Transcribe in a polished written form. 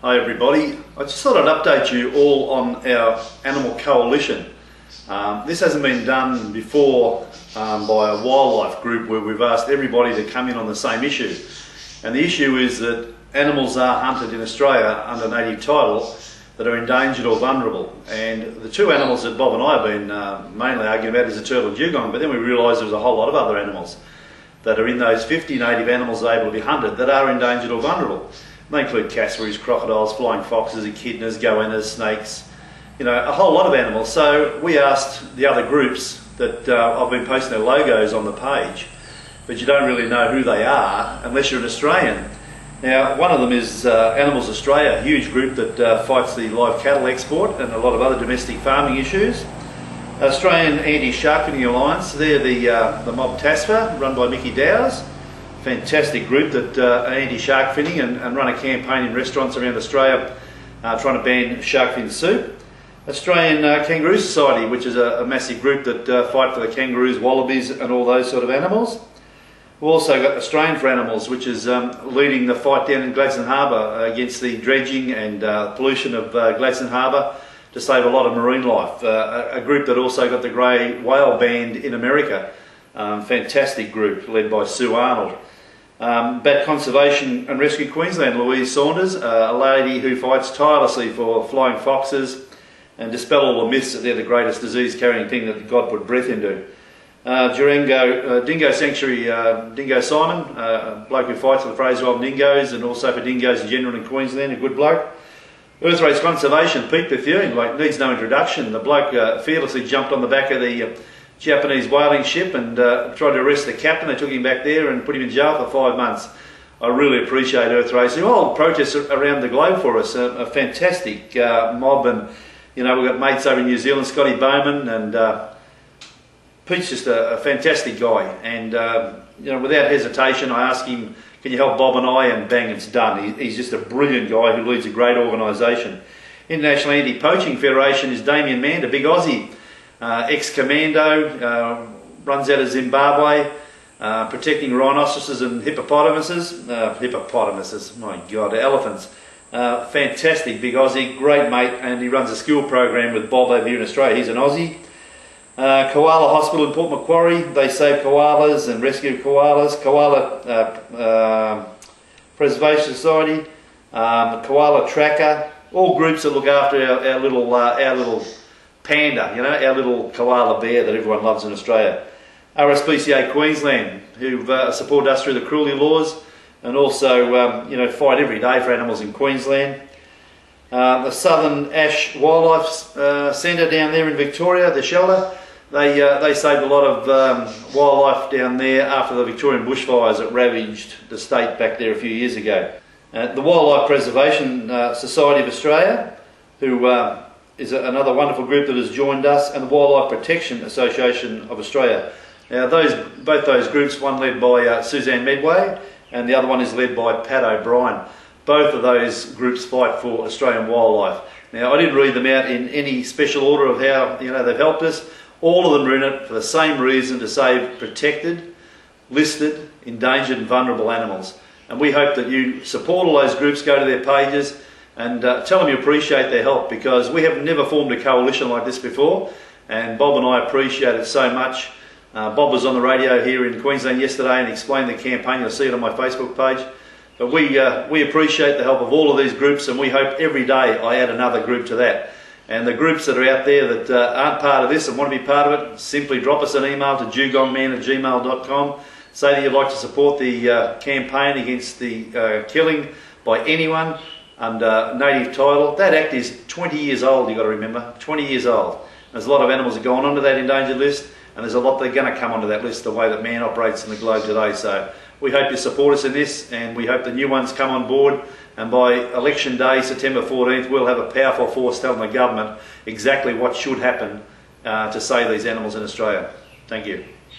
Hi everybody, I just thought I'd update you all on our animal coalition. This hasn't been done before by a wildlife group where we've asked everybody to come in on the same issue. And the issue is that animals are hunted in Australia under native title that are endangered or vulnerable. And the two animals that Bob and I have been mainly arguing about is the turtle and dugong, but then we realised there was a whole lot of other animals that are in those 50 native animals able to be hunted that are endangered or vulnerable. They include cassowaries, crocodiles, flying foxes, echidnas, goannas, snakes, you know, a whole lot of animals. So we asked the other groups that I've been posting their logos on the page, but you don't really know who they are unless you're an Australian. Now, one of them is Animals Australia, a huge group that fights the live cattle export and a lot of other domestic farming issues. Australian Anti-Shark Finning Alliance, they're the mob TASFA, run by Mickey Dowers. Fantastic group that are anti-shark finning and run a campaign in restaurants around Australia trying to ban shark fin soup. Australian Kangaroo Society, which is a massive group that fight for the kangaroos, wallabies and all those sort of animals. We've also got Australian for Animals, which is leading the fight down in Gladstone Harbour against the dredging and pollution of Gladstone Harbour to save a lot of marine life. A group that also got the grey whale banned in America. Fantastic group led by Sue Arnold. Bat Conservation and Rescue Queensland, Louise Saunders, a lady who fights tirelessly for flying foxes and dispel all the myths that they're the greatest disease-carrying thing that God put breath into. Dingo Sanctuary, Dingo Simon, a bloke who fights for the Fraser Island dingoes and also for dingoes in general in Queensland, a good bloke. Earth Race Conservation, Pete Bethune, like needs no introduction. The bloke fearlessly jumped on the back of the Japanese whaling ship and tried to arrest the captain. They took him back there and put him in jail for 5 months. I really appreciate Earth Race. All protests around the globe for us, a fantastic mob, and you know, we've got mates over in New Zealand, Scotty Bowman, and Pete's just a fantastic guy. And you know, without hesitation, I asked him, can you help Bob and I, and bang, it's done. He's just a brilliant guy who leads a great organisation. International Anti-Poaching Federation is Damien Mand, a big Aussie. Ex-commando, runs out of Zimbabwe, protecting rhinoceroses and hippopotamuses, my God, elephants. Fantastic big Aussie, great mate, and he runs a school program with Bob over here in Australia. He's an Aussie. Koala Hospital in Port Macquarie, they save koalas and rescue koalas. Koala Preservation Society, Koala Tracker, all groups that look after our little panda, you know, our little koala bear that everyone loves in Australia. RSPCA Queensland, who've supported us through the cruelty laws and also, you know, fight every day for animals in Queensland. The Southern Ash Wildlife Centre down there in Victoria, the shelter, they saved a lot of wildlife down there after the Victorian bushfires that ravaged the state back there a few years ago. The Wildlife Preservation Society of Australia, who is another wonderful group that has joined us, and the Wildlife Protection Association of Australia. Now both those groups, one led by Suzanne Medway and the other one is led by Pat O'Brien. Both of those groups fight for Australian wildlife. Now, I didn't read them out in any special order of how, you know, they've helped us. All of them are in it for the same reason, to save protected, listed, endangered and vulnerable animals. And we hope that you support all those groups, go to their pages and tell them you appreciate their help, because we have never formed a coalition like this before, and Bob and I appreciate it so much. Bob was on the radio here in Queensland yesterday and explained the campaign. You'll see it on my Facebook page. But we appreciate the help of all of these groups, and we hope every day I add another group to that. And the groups that are out there that aren't part of this and want to be part of it, simply drop us an email to dugongman@gmail.com. Say that you'd like to support the campaign against the killing by anyone under native title. That act is 20 years old, you've got to remember, 20 years old. There's a lot of animals that have gone onto that endangered list, and there's a lot that are going to come onto that list the way that man operates in the globe today. So we hope you support us in this, and we hope the new ones come on board, and by election day, September 14th, we'll have a powerful force telling the government exactly what should happen to save these animals in Australia. Thank you.